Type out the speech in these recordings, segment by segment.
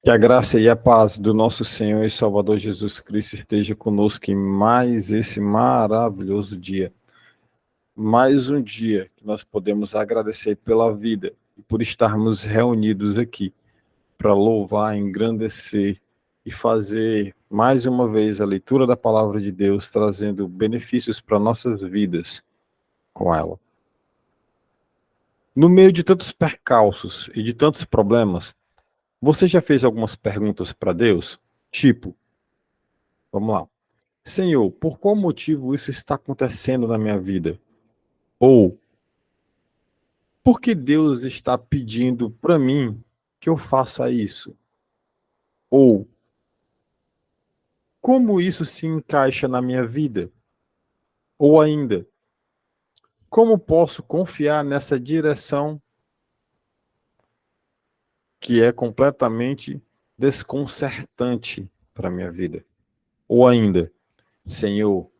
Que a graça e a paz do nosso Senhor e Salvador Jesus Cristo esteja conosco em mais esse maravilhoso dia. Mais um dia que nós podemos agradecer pela vida e por estarmos reunidos aqui para louvar, engrandecer e fazer mais uma vez a leitura da palavra de Deus, trazendo benefícios para nossas vidas com ela. No meio de tantos percalços e de tantos problemas, você já fez algumas perguntas para Deus? Tipo, vamos lá. Senhor, por qual motivo isso está acontecendo na minha vida? Ou, por que Deus está pedindo para mim que eu faça isso? Ou, como isso se encaixa na minha vida? Ou ainda, como posso confiar nessa direção que é completamente desconcertante para a minha vida? Ou ainda, Senhor,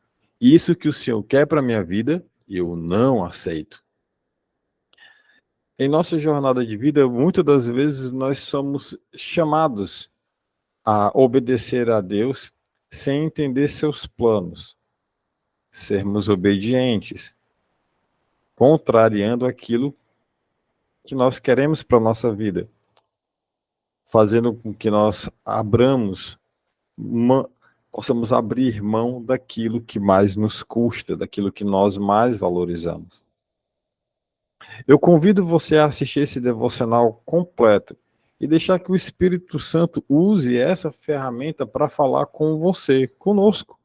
isso que o Senhor quer para a minha vida, eu não aceito. Em nossa jornada de vida, muitas das vezes nós somos chamados a obedecer a Deus sem entender seus planos, sermos obedientes, contrariando aquilo que nós queremos para a nossa vida, fazendo com que nós possamos abrir mão daquilo que mais nos custa, daquilo que nós mais valorizamos. Eu convido você a assistir esse devocional completo e deixar que o Espírito Santo use essa ferramenta para falar com você, conosco.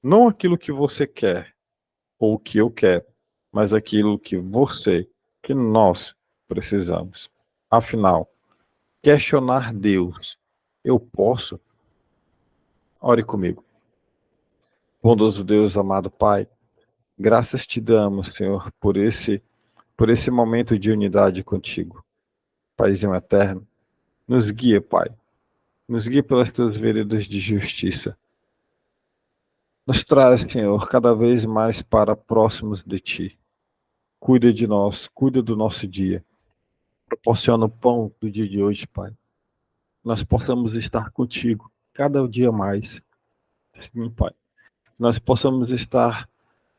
Não aquilo que você quer ou o que eu quero, mas aquilo que nós precisamos. Afinal, questionar Deus, eu posso? Ore comigo. Bondoso Deus, amado Pai, graças te damos, Senhor, por esse momento de unidade contigo. Paizinho eterno, nos guia, Pai. Nos guia pelas tuas veredas de justiça. Nos traz, Senhor, cada vez mais para próximos de Ti. Cuida de nós, cuida do nosso dia. Proporciona o pão do dia de hoje, Pai. Nós possamos estar contigo cada dia mais. Sim, Pai. Nós possamos estar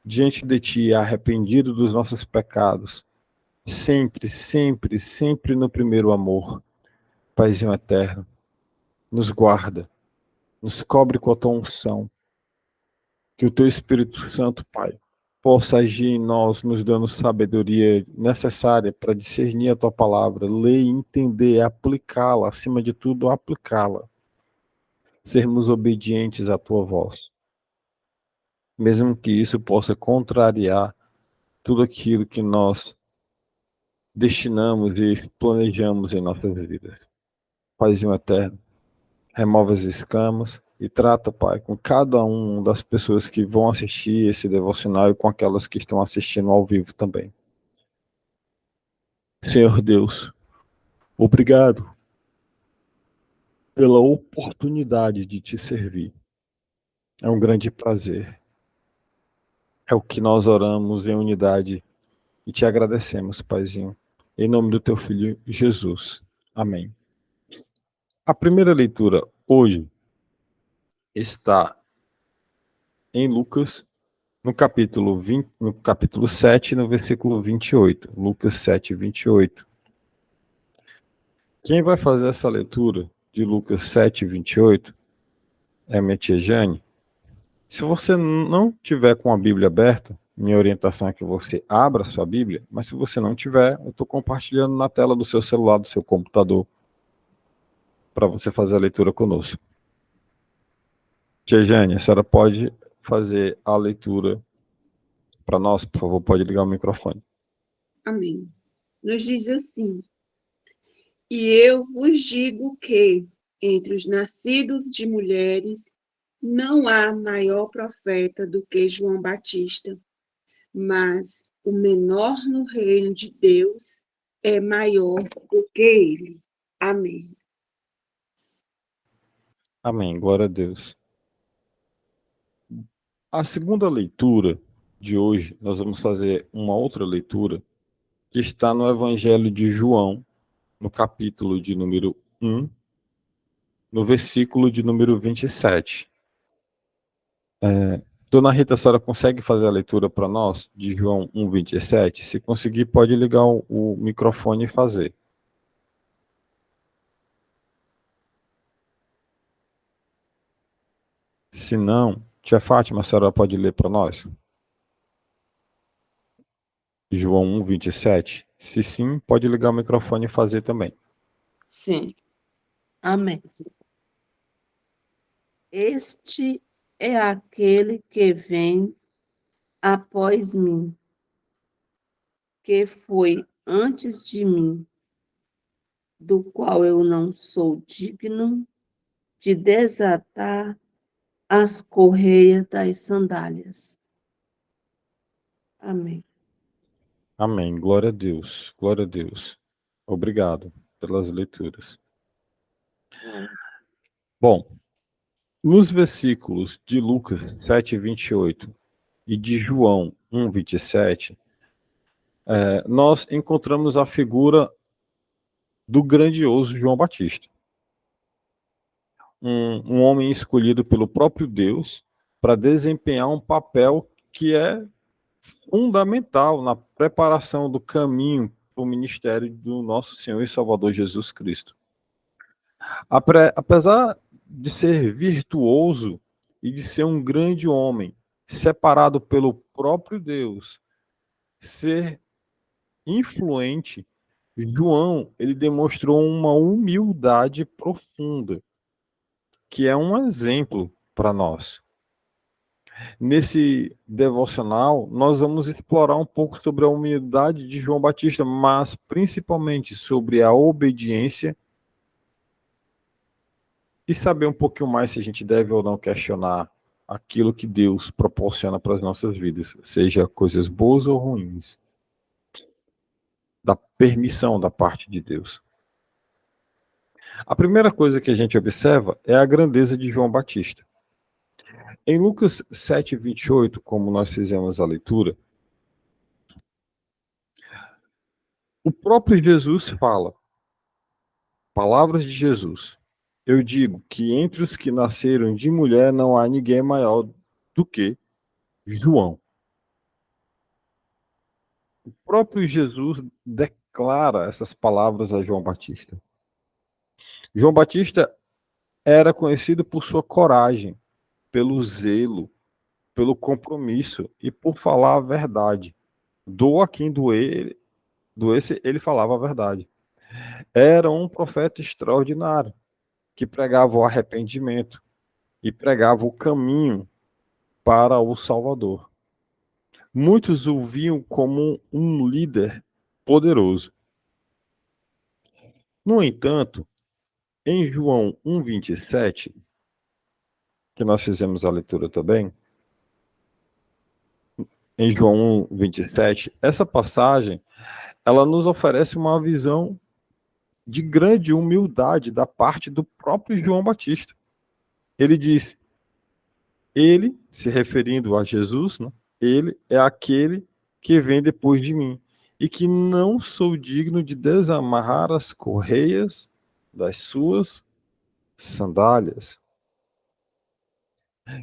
diante de Ti, arrependido dos nossos pecados. Sempre, sempre, sempre no primeiro amor. Paizinho eterno, nos guarda, nos cobre com a Tua unção. Que o Teu Espírito Santo, Pai, possa agir em nós, nos dando sabedoria necessária para discernir a Tua palavra, ler, entender, aplicá-la, acima de tudo, aplicá-la. Sermos obedientes à Tua voz. Mesmo que isso possa contrariar tudo aquilo que nós destinamos e planejamos em nossas vidas. Paizinho eterno, remove as escamas e trata, Pai, com cada uma das pessoas que vão assistir esse devocional e com aquelas que estão assistindo ao vivo também. Senhor Deus, obrigado pela oportunidade de te servir. É um grande prazer. É o que nós oramos em unidade e te agradecemos, Paizinho. Em nome do teu Filho Jesus. Amém. A primeira leitura hoje está em Lucas, no capítulo 7, no versículo 28. Lucas 7, 28. Quem vai fazer essa leitura de Lucas 7, 28 é a minha tia Jane. Se você não tiver com a Bíblia aberta, minha orientação é que você abra sua Bíblia, mas se você não tiver, eu estou compartilhando na tela do seu celular, do seu computador, para você fazer a leitura conosco. Tia Jane, a senhora pode fazer a leitura para nós, por favor, pode ligar o microfone. Amém. Nos diz assim: E eu vos digo que, entre os nascidos de mulheres, não há maior profeta do que João Batista, mas o menor no reino de Deus é maior do que ele. Amém. Amém, glória a Deus. A segunda leitura de hoje, nós vamos fazer uma outra leitura que está no Evangelho de João, no capítulo de número 1, no versículo de número 27. Dona Rita, a senhora consegue fazer a leitura para nós de João 1, 27? Se conseguir, pode ligar o microfone e fazer. Se não, tia Fátima, a senhora pode ler para nós? João 1, 27? Se sim, pode ligar o microfone e fazer também. Sim. Amém. Este é aquele que vem após mim, que foi antes de mim, do qual eu não sou digno de desatar as correias das sandálias. Amém. Amém. Glória a Deus. Glória a Deus. Obrigado pelas leituras. Bom, nos versículos de Lucas 7, 28 e de João 1, 27, nós encontramos a figura do grandioso João Batista. Um homem escolhido pelo próprio Deus para desempenhar um papel que é fundamental na preparação do caminho para o ministério do nosso Senhor e Salvador Jesus Cristo. Apesar de ser virtuoso e de ser um grande homem, separado pelo próprio Deus, ser influente, João, ele demonstrou uma humildade profunda, que é um exemplo para nós. Nesse devocional, nós vamos explorar um pouco sobre a humildade de João Batista, mas principalmente sobre a obediência e saber um pouquinho mais se a gente deve ou não questionar aquilo que Deus proporciona para as nossas vidas, seja coisas boas ou ruins, da permissão da parte de Deus. A primeira coisa que a gente observa é a grandeza de João Batista. Em Lucas 7, 28, como nós fizemos a leitura, o próprio Jesus fala, palavras de Jesus, eu digo que entre os que nasceram de mulher não há ninguém maior do que João. O próprio Jesus declara essas palavras a João Batista. João Batista era conhecido por sua coragem, pelo zelo, pelo compromisso e por falar a verdade. Doa quem doesse, ele falava a verdade. Era um profeta extraordinário, que pregava o arrependimento e pregava o caminho para o Salvador. Muitos o viam como um líder poderoso. No entanto, em João 1,27, que nós fizemos a leitura também, em João 1,27, essa passagem, ela nos oferece uma visão de grande humildade da parte do próprio João Batista. Ele diz, ele, se referindo a Jesus, né, ele é aquele que vem depois de mim, e que não sou digno de desamarrar as correias das suas sandálias.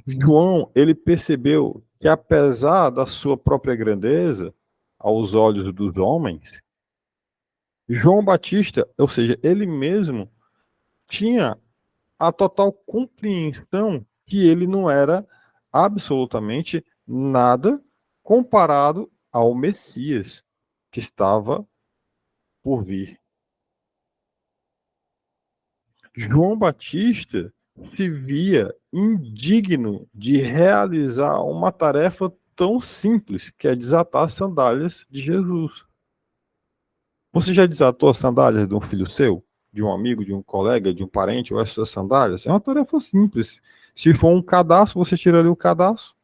João, ele percebeu que apesar da sua própria grandeza, aos olhos dos homens, João Batista, ou seja, ele mesmo, tinha a total compreensão que ele não era absolutamente nada comparado ao Messias que estava por vir. João Batista se via indigno de realizar uma tarefa tão simples, que é desatar as sandálias de Jesus. Você já desatou as sandálias de um filho seu? De um amigo, de um colega, de um parente, ou as suas sandálias? É uma tarefa simples. Se for um cadarço, você tira ali o cadarço.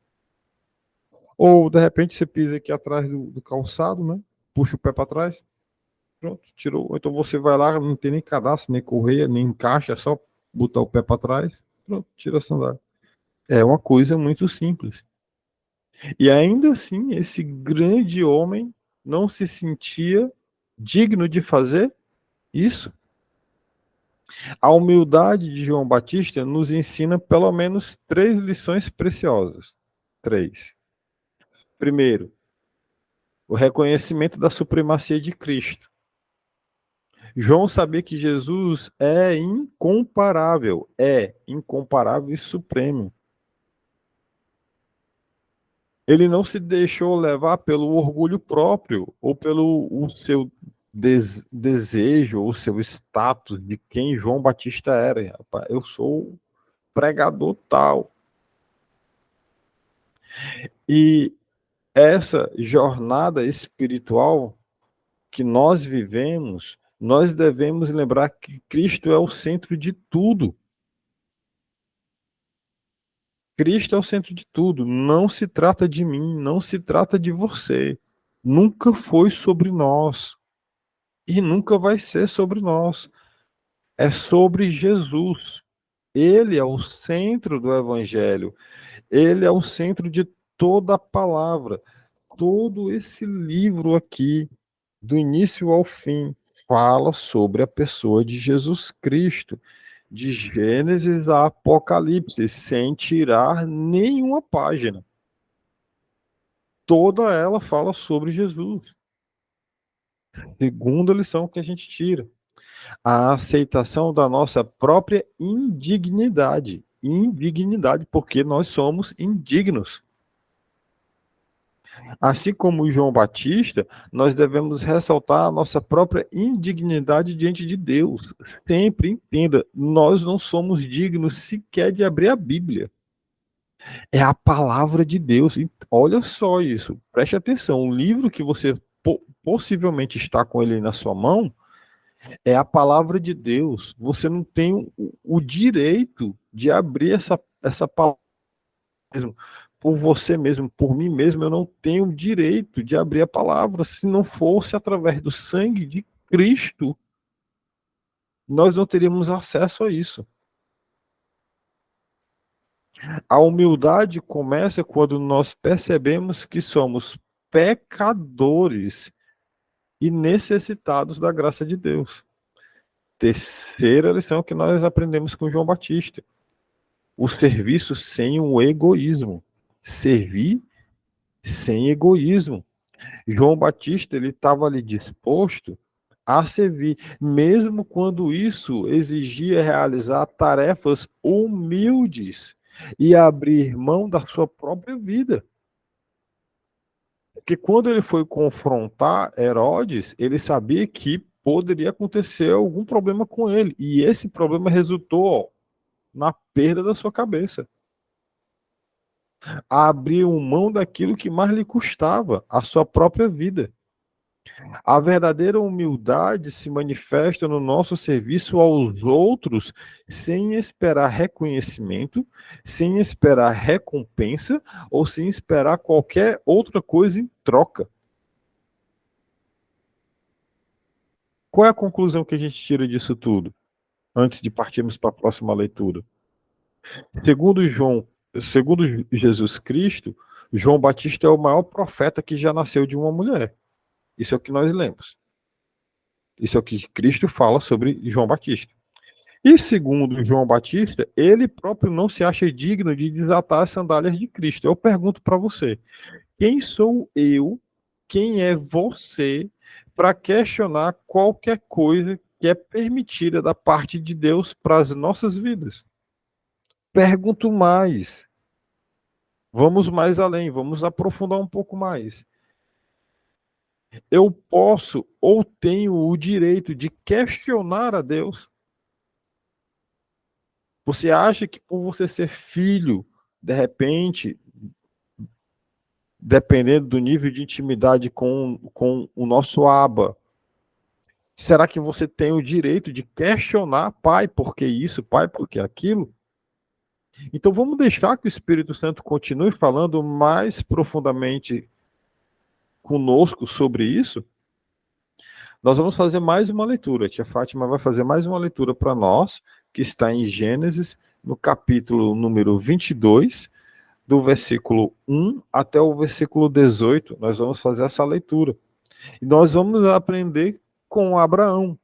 Ou, de repente, você pisa aqui atrás do calçado, né? Puxa o pé para trás. Pronto, tirou. Ou então você vai lá, não tem nem cadastro, nem correia, nem encaixa, é só botar o pé para trás. Pronto, tira a sandália. É uma coisa muito simples. E ainda assim, esse grande homem não se sentia digno de fazer Isso. A humildade de João Batista nos ensina pelo menos 3 lições preciosas. 3. Primeiro, o reconhecimento da supremacia de Cristo. João sabia que Jesus é incomparável e supremo. Ele não se deixou levar pelo orgulho próprio ou pelo o seu desejo ou seu status de quem João Batista era. Eu sou pregador tal. E essa jornada espiritual que nós vivemos, nós devemos lembrar que Cristo é o centro de tudo. Cristo é o centro de tudo. Não se trata de mim, não se trata de você. Nunca foi sobre nós. E nunca vai ser sobre nós. É sobre Jesus. Ele é o centro do Evangelho. Ele é o centro de toda a palavra. Todo esse livro aqui, do início ao fim, fala sobre a pessoa de Jesus Cristo, de Gênesis a Apocalipse, sem tirar nenhuma página. Toda ela fala sobre Jesus. Segunda lição que a gente tira: a aceitação da nossa própria indignidade. Indignidade, porque nós somos indignos. Assim como João Batista, nós devemos ressaltar a nossa própria indignidade diante de Deus. Sempre entenda, nós não somos dignos sequer de abrir a Bíblia. É a palavra de Deus. Olha só isso, preste atenção. O livro que você possivelmente está com ele na sua mão é a palavra de Deus. Você não tem o direito de abrir essa palavra mesmo. Por você mesmo, por mim mesmo, eu não tenho o direito de abrir a palavra. Se não fosse através do sangue de Cristo, nós não teríamos acesso a isso. A humildade começa quando nós percebemos que somos pecadores e necessitados da graça de Deus. Terceira lição que nós aprendemos com João Batista: o serviço sem o egoísmo. Servir sem egoísmo. João Batista, ele estava ali disposto a servir, mesmo quando isso exigia realizar tarefas humildes e abrir mão da sua própria vida. Porque quando ele foi confrontar Herodes, ele sabia que poderia acontecer algum problema com ele, e esse problema resultou na perda da sua cabeça. Abriu mão daquilo que mais lhe custava, a sua própria vida. A verdadeira humildade se manifesta no nosso serviço aos outros sem esperar reconhecimento, sem esperar recompensa ou sem esperar qualquer outra coisa em troca. Qual é a conclusão que a gente tira disso tudo, antes de partirmos para a próxima leitura? Segundo Jesus Cristo, João Batista é o maior profeta que já nasceu de uma mulher. Isso é o que nós lemos. Isso é o que Cristo fala sobre João Batista. E segundo João Batista, ele próprio não se acha digno de desatar as sandálias de Cristo. Eu pergunto para você: quem sou eu, quem é você, para questionar qualquer coisa que é permitida da parte de Deus para as nossas vidas? Pergunto mais. Vamos mais além, vamos aprofundar um pouco mais. Eu posso ou tenho o direito de questionar a Deus? Você acha que por você ser filho, de repente, dependendo do nível de intimidade com o nosso Abba, será que você tem o direito de questionar, pai, por que isso, pai, por que aquilo? Então vamos deixar que o Espírito Santo continue falando mais profundamente conosco sobre isso. Nós vamos fazer mais uma leitura. A tia Fátima vai fazer mais uma leitura para nós, que está em Gênesis, no capítulo número 22, do versículo 1 até o versículo 18. Nós vamos fazer essa leitura. E nós vamos aprender com Abraão.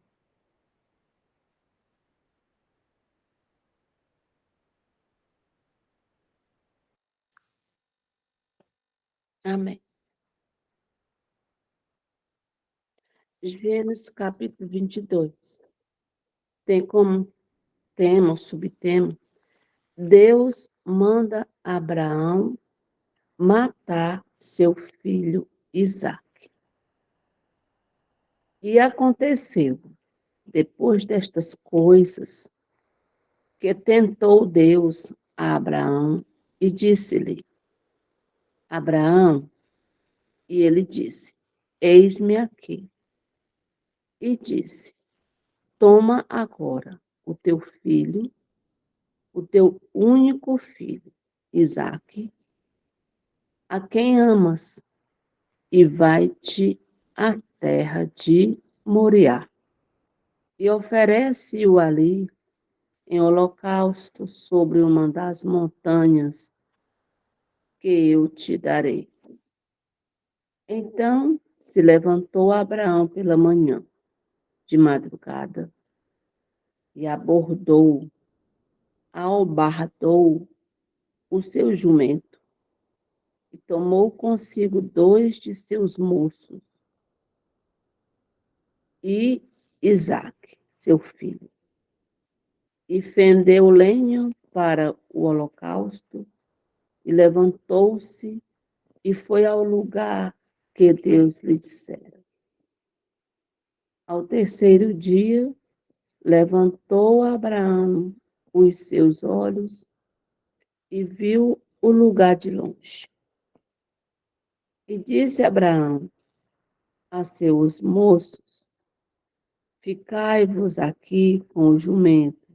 Amém. Gênesis capítulo 22. Tem como tema, ou subtema, Deus manda Abraão matar seu filho Isaque. E aconteceu, depois destas coisas, que tentou Deus a Abraão e disse-lhe: Abraão, e ele disse: Eis-me aqui. E disse: Toma agora o teu filho, o teu único filho, Isaque, a quem amas, e vai-te à terra de Moriá, e oferece-o ali em holocausto sobre uma das montanhas que eu te darei. Então se levantou Abraão pela manhã, de madrugada, e albardou o seu jumento, e tomou consigo 2 de seus moços, e Isaque, seu filho, e fendeu lenha para o holocausto, e levantou-se e foi ao lugar que Deus lhe dissera. Ao terceiro dia, levantou Abraão os seus olhos e viu o lugar de longe. E disse Abraão a seus moços: Ficai-vos aqui com o jumento,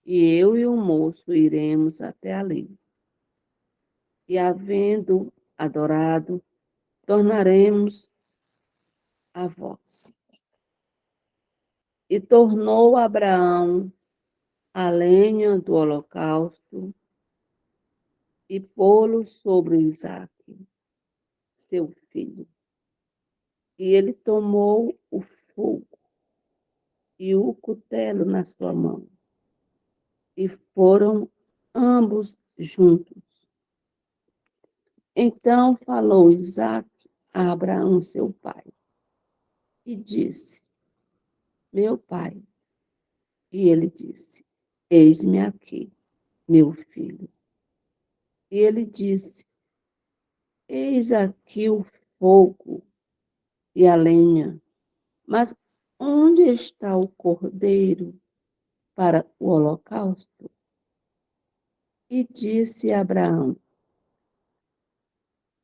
e eu e o moço iremos até ali. E havendo adorado, tornaremos a vós. E tornou Abraão a lenha do holocausto e pô-lo sobre Isaque, seu filho. E ele tomou o fogo e o cutelo na sua mão, e foram ambos juntos. Então falou Isaque a Abraão, seu pai, e disse: Meu pai. E ele disse: Eis-me aqui, meu filho. E ele disse: Eis aqui o fogo e a lenha, mas onde está o cordeiro para o holocausto? E disse Abraão: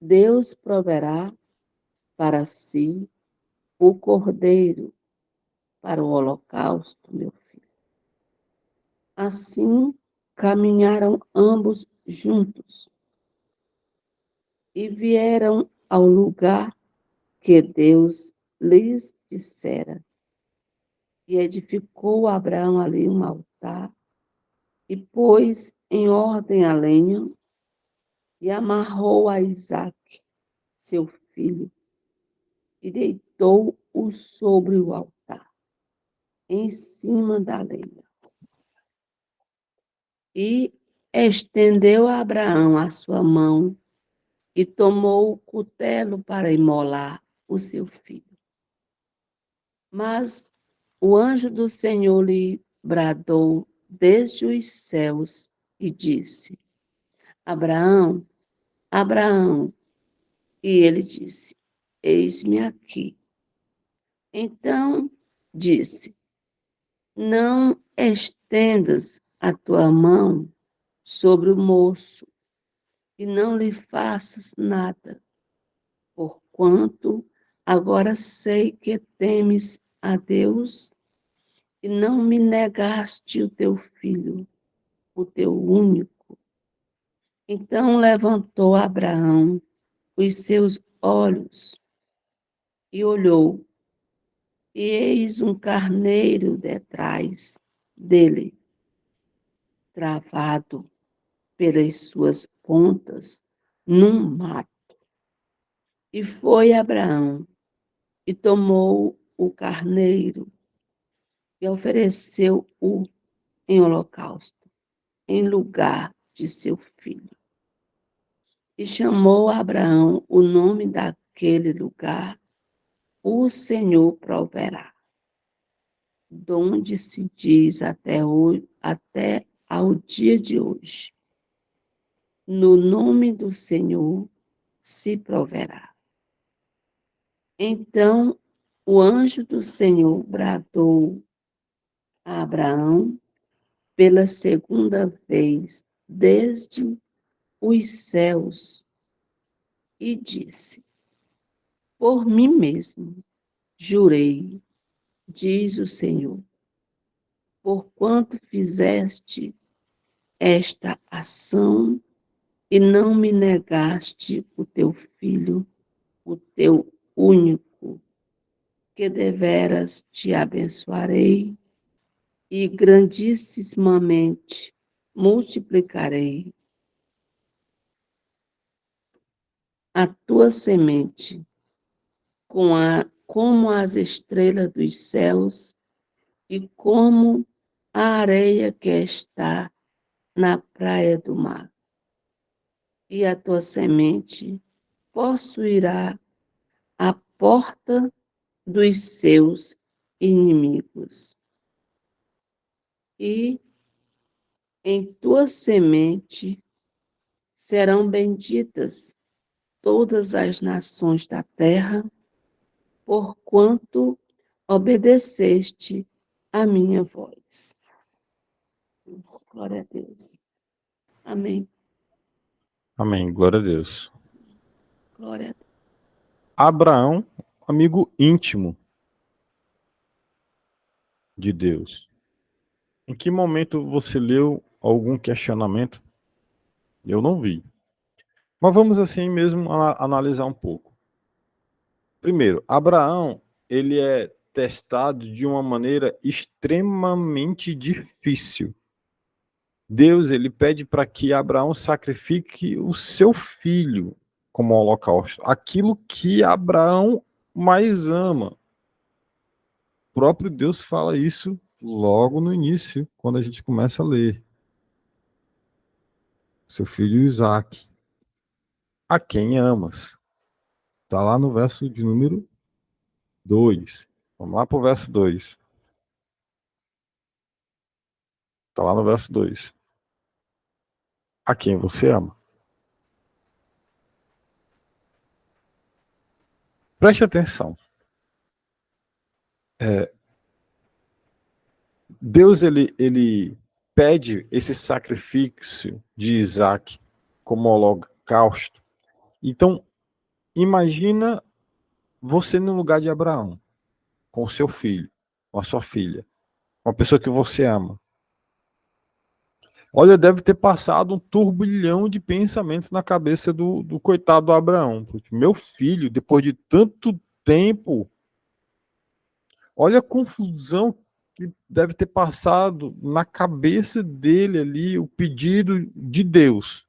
Deus proverá para si o cordeiro para o holocausto, meu filho. Assim caminharam ambos juntos e vieram ao lugar que Deus lhes dissera. E edificou Abraão ali um altar e pôs em ordem a lenha e amarrou a Isaque, seu filho, e deitou-o sobre o altar, em cima da lenha. E estendeu Abraão a sua mão e tomou o cutelo para imolar o seu filho. Mas o anjo do Senhor lhe bradou desde os céus e disse: Abraão, Abraão. E ele disse: Eis-me aqui. Então disse: Não estendas a tua mão sobre o moço e não lhe faças nada, porquanto agora sei que temes a Deus e não me negaste o teu filho, o teu único. Então levantou Abraão os seus olhos e olhou, e eis um carneiro detrás dele, travado pelas suas pontas num mato. E foi Abraão e tomou o carneiro e ofereceu-o em holocausto, em lugar de seu filho. E chamou Abraão o nome daquele lugar, o Senhor proverá, donde se diz até, hoje, até ao dia de hoje. No nome do Senhor se proverá. Então o anjo do Senhor bradou a Abraão pela segunda vez desde os céus e disse: Por mim mesmo jurei, diz o Senhor, porquanto fizeste esta ação e não me negaste o teu filho, o teu único, que deveras te abençoarei e grandissimamente multiplicarei a tua semente como as estrelas dos céus e como a areia que está na praia do mar. E a tua semente possuirá a porta dos seus inimigos. E em tua semente serão benditas todas as nações da terra, porquanto obedeceste a minha voz. Glória a Deus. Amém. Amém. Glória a Deus. Glória a Deus. Abraão, amigo íntimo de Deus. Em que momento você leu algum questionamento? Eu não vi. Mas vamos assim mesmo analisar um pouco. Primeiro, Abraão, ele é testado de uma maneira extremamente difícil. Deus, ele pede para que Abraão sacrifique o seu filho como holocausto, aquilo que Abraão mais ama. O próprio Deus fala isso logo no início, quando a gente começa a ler. Seu filho Isaque, a quem amas. Está lá no verso de número 2. Vamos lá para o verso 2. Está lá no verso 2. A quem você ama. Preste atenção. Deus, ele pede esse sacrifício de Isaac como holocausto. Então, imagina você no lugar de Abraão, com o seu filho, com a sua filha, uma pessoa que você ama. Olha, deve ter passado um turbilhão de pensamentos na cabeça do coitado do Abraão. Meu filho, depois de tanto tempo, olha a confusão que deve ter passado na cabeça dele ali, o pedido de Deus.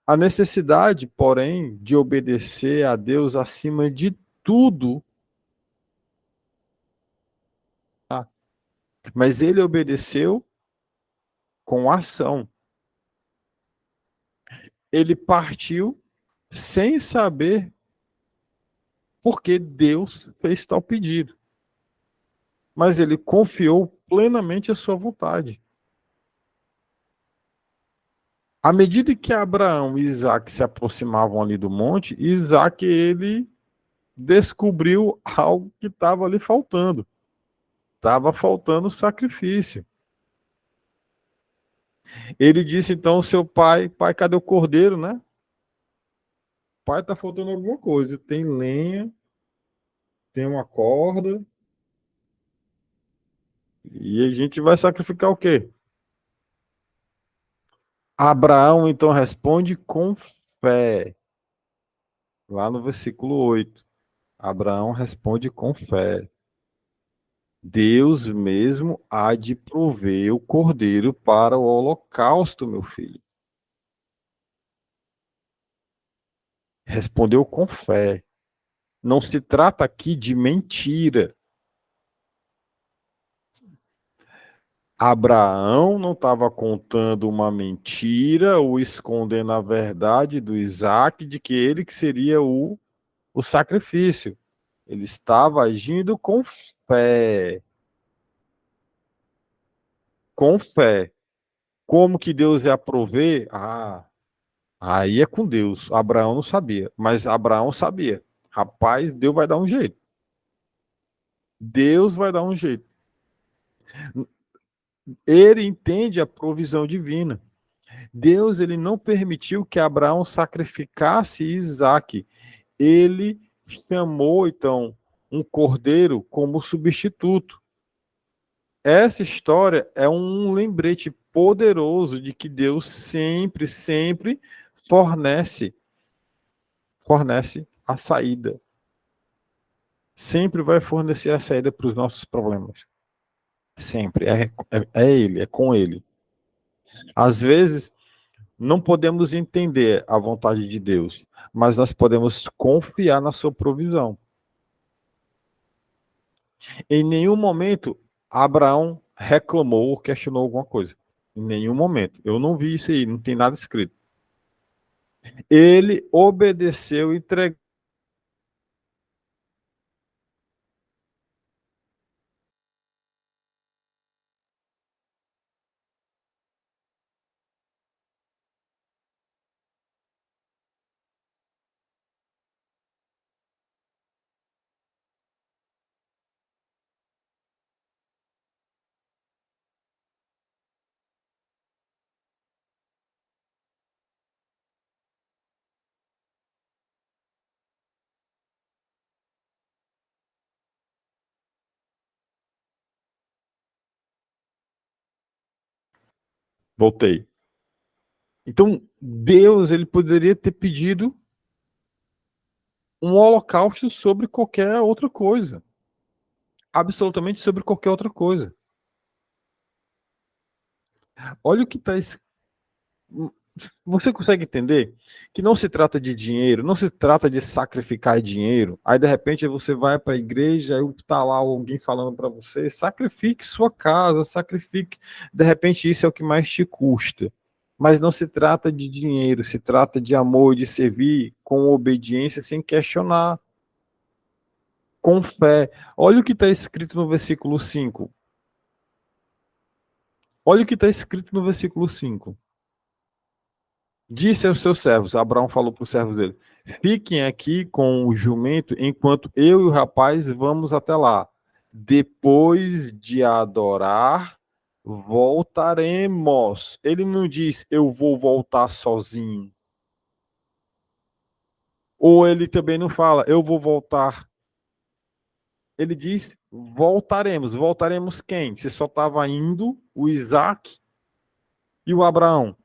A necessidade, porém, de obedecer a Deus acima de tudo. Tá? Mas ele obedeceu com ação. Ele partiu sem saber por que Deus fez tal pedido. Mas ele confiou plenamente a sua vontade. À medida que Abraão e Isaac se aproximavam ali do monte, Isaac, ele descobriu algo que estava ali faltando. Estava faltando sacrifício. Ele disse então ao seu pai: Pai, cadê o cordeiro, né? Pai, tá faltando alguma coisa. Tem lenha, tem uma corda. E a gente vai sacrificar o quê? Abraão então responde com fé. Lá no versículo 8. Abraão responde com fé. Deus mesmo há de prover o cordeiro para o holocausto, meu filho. Respondeu com fé. Não se trata aqui de mentira. Abraão não estava contando uma mentira ou escondendo a verdade do Isaac de que ele que seria o sacrifício. Ele estava agindo com fé. Com fé. Como que Deus ia prover? Aí é com Deus. Abraão não sabia, mas Abraão sabia. Rapaz, Deus vai dar um jeito. Deus vai dar um jeito. Ele entende a provisão divina. Deus, ele não permitiu que Abraão sacrificasse Isaque. Ele chamou, então, um cordeiro como substituto. Essa história é um lembrete poderoso de que Deus sempre, sempre fornece a saída. Sempre vai fornecer a saída para os nossos problemas. Sempre. É Ele, é com Ele. Às vezes, não podemos entender a vontade de Deus, mas nós podemos confiar na sua provisão. Em nenhum momento, Abraão reclamou ou questionou alguma coisa. Em nenhum momento. Eu não vi isso aí, não tem nada escrito. Ele obedeceu e entregou. Voltei. Então, Deus, ele poderia ter pedido um holocausto sobre qualquer outra coisa. Absolutamente sobre qualquer outra coisa. Olha o que está escrito. Você consegue entender que não se trata de dinheiro, não se trata de sacrificar dinheiro. Aí de repente você vai para a igreja, aí tá lá alguém falando para você, sacrifique sua casa, sacrifique. De repente isso é o que mais te custa. Mas não se trata de dinheiro, se trata de amor, de servir com obediência sem questionar, com fé. Olha o que está escrito no versículo 5. Olha o que está escrito no versículo 5. Disse aos seus servos, Abraão falou para os servos dele, fiquem aqui com o jumento enquanto eu e o rapaz vamos até lá. Depois de adorar, voltaremos. Ele não diz, eu vou voltar sozinho. Ou ele também não fala, eu vou voltar. Ele diz, voltaremos. Voltaremos quem? Se só estava indo o Isaac e o Abraão.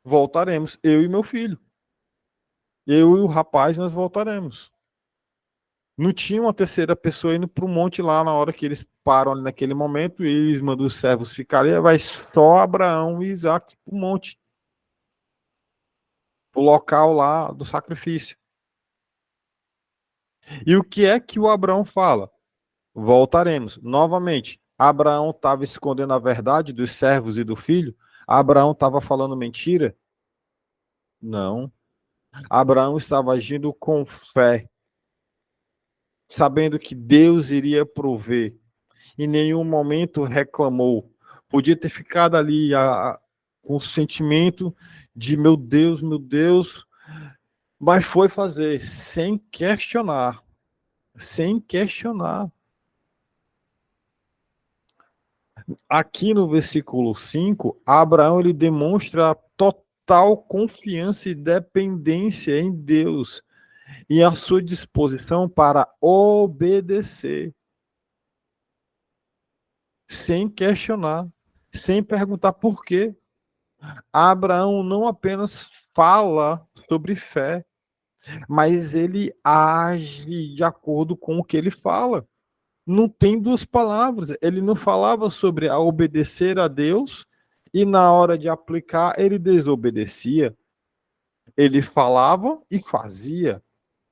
Voltaremos, eu e meu filho. Eu e o rapaz, nós voltaremos. Não tinha uma terceira pessoa indo para o monte lá na hora que eles param ali naquele momento e eles mandam os servos ficarem. Vai só Abraão e Isaac para o monte. O local lá do sacrifício. E o que é que o Abraão fala? Voltaremos. Novamente, Abraão estava escondendo a verdade dos servos e do filho? Abraão estava falando mentira? Não. Abraão estava agindo com fé, sabendo que Deus iria prover. Em nenhum momento reclamou. Podia ter ficado ali com o sentimento de meu Deus, mas foi fazer sem questionar. Sem questionar. Aqui no versículo 5, Abraão ele demonstra total confiança e dependência em Deus e a sua disposição para obedecer, sem questionar, sem perguntar por quê. Abraão não apenas fala sobre fé, mas ele age de acordo com o que ele fala. Não tem duas palavras. Ele não falava sobre a obedecer a Deus e na hora de aplicar ele desobedecia. Ele falava e fazia.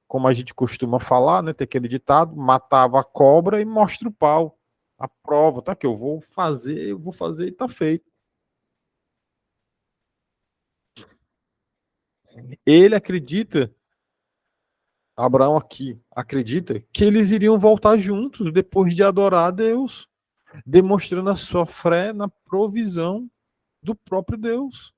Como a gente costuma falar, né? Tem aquele ditado, matava a cobra e mostra o pau. a prova, tá? Que eu vou fazer e tá feito. Ele acredita, Abraão aqui acredita que eles iriam voltar juntos depois de adorar a Deus, demonstrando a sua fé na provisão do próprio Deus.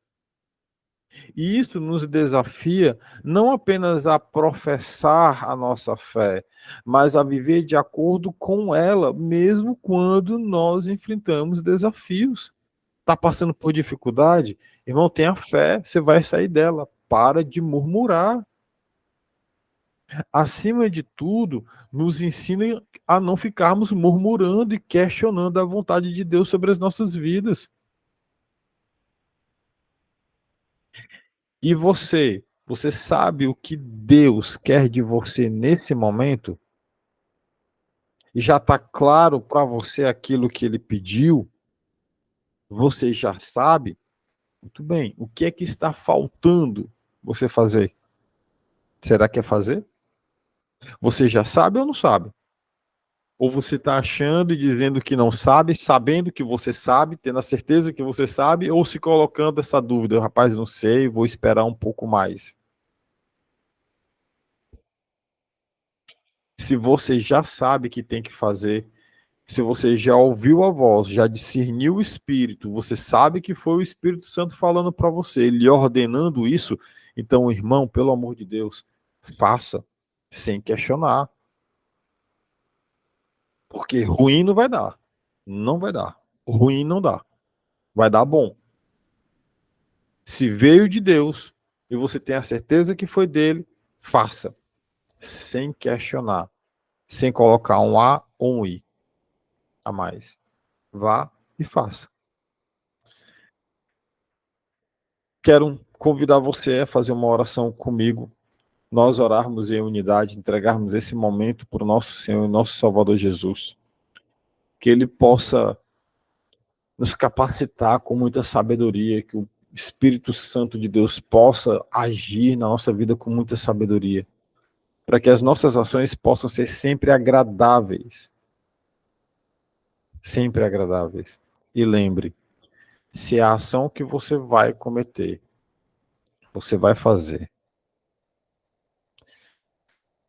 E isso nos desafia não apenas a professar a nossa fé, mas a viver de acordo com ela, mesmo quando nós enfrentamos desafios. Está passando por dificuldade? Irmão, tenha fé, você vai sair dela. Para de murmurar. Acima de tudo, nos ensina a não ficarmos murmurando e questionando a vontade de Deus sobre as nossas vidas. E você sabe o que Deus quer de você nesse momento? E já está claro para você aquilo que ele pediu? Você já sabe? Muito bem. O que é que está faltando você fazer? Será que é fazer? Você já sabe ou não sabe? Ou você está achando e dizendo que não sabe, sabendo que você sabe, tendo a certeza que você sabe, ou se colocando essa dúvida, rapaz, não sei, vou esperar um pouco mais. Se você já sabe que tem que fazer, se você já ouviu a voz, já discerniu o Espírito, você sabe que foi o Espírito Santo falando para você, ele ordenando isso, então, irmão, pelo amor de Deus, faça, sem questionar. Porque ruim não vai dar. Não vai dar. Ruim não dá. Vai dar bom. Se veio de Deus e você tem a certeza que foi dele, faça. Sem questionar. Sem colocar um A ou um I a mais. Vá e faça. Quero convidar você a fazer uma oração comigo. Nós orarmos em unidade, entregarmos esse momento para o nosso Senhor e nosso Salvador Jesus. Que Ele possa nos capacitar com muita sabedoria, que o Espírito Santo de Deus possa agir na nossa vida com muita sabedoria, para que as nossas ações possam ser sempre agradáveis. Sempre agradáveis. E lembre, se a ação que você vai cometer, você vai fazer,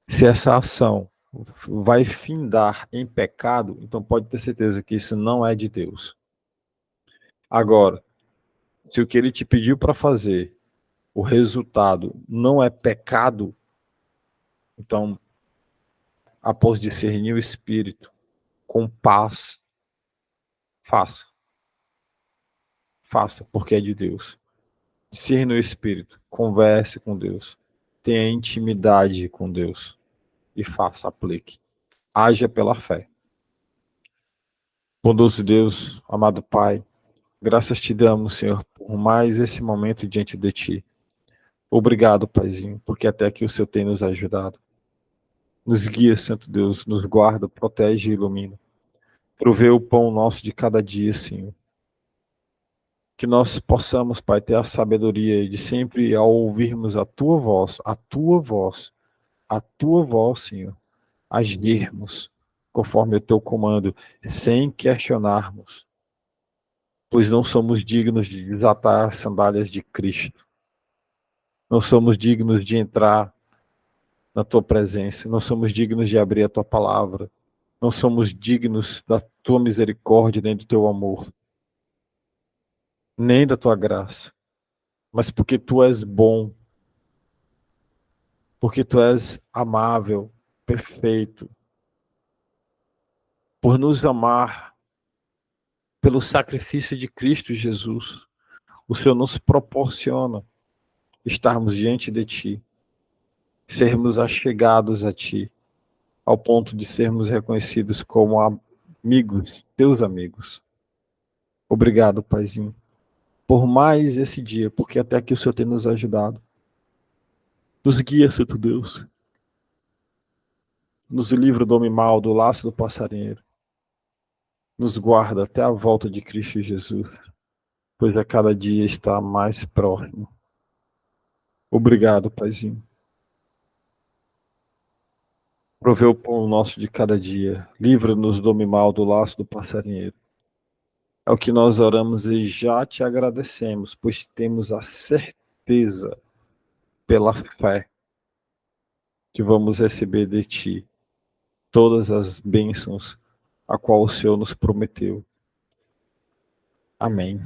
se essa ação vai findar em pecado, então pode ter certeza que isso não é de Deus. Agora, se o que ele te pediu para fazer, o resultado não é pecado, então, após discernir o Espírito, com paz, faça. Faça, porque é de Deus. Discerna o Espírito, converse com Deus, tenha intimidade com Deus e faça, aplique. Haja pela fé. Bondoso Deus, amado Pai, graças te damos, Senhor, por mais esse momento diante de Ti. Obrigado, Paizinho, porque até aqui o Senhor tem nos ajudado. Nos guia, Santo Deus, nos guarda, protege e ilumina. Provê o pão nosso de cada dia, Senhor. Que nós possamos, Pai, ter a sabedoria de sempre, ao ouvirmos a Tua voz, Senhor, agirmos conforme o Teu comando, sem questionarmos, pois não somos dignos de desatar as sandálias de Cristo. Não somos dignos de entrar na Tua presença, não somos dignos de abrir a Tua palavra, não somos dignos da Tua misericórdia nem do Teu amor, nem da Tua graça, mas porque Tu és bom, porque Tu és amável, perfeito, por nos amar, pelo sacrifício de Cristo Jesus. O Senhor nos proporciona estarmos diante de Ti, sermos achegados a Ti, ao ponto de sermos reconhecidos como amigos, Teus amigos. Obrigado, Paizinho, por mais esse dia, porque até aqui o Senhor tem nos ajudado. Nos guia, Santo Deus. Nos livra do homem mal, do laço do passarinheiro. Nos guarda até a volta de Cristo Jesus, pois a cada dia está mais próximo. Obrigado, Paizinho. Provê o pão nosso de cada dia. Livra-nos do mal do laço do passarinheiro. É o que nós oramos e já te agradecemos, pois temos a certeza, pela fé, que vamos receber de ti todas as bênçãos a qual o Senhor nos prometeu. Amém.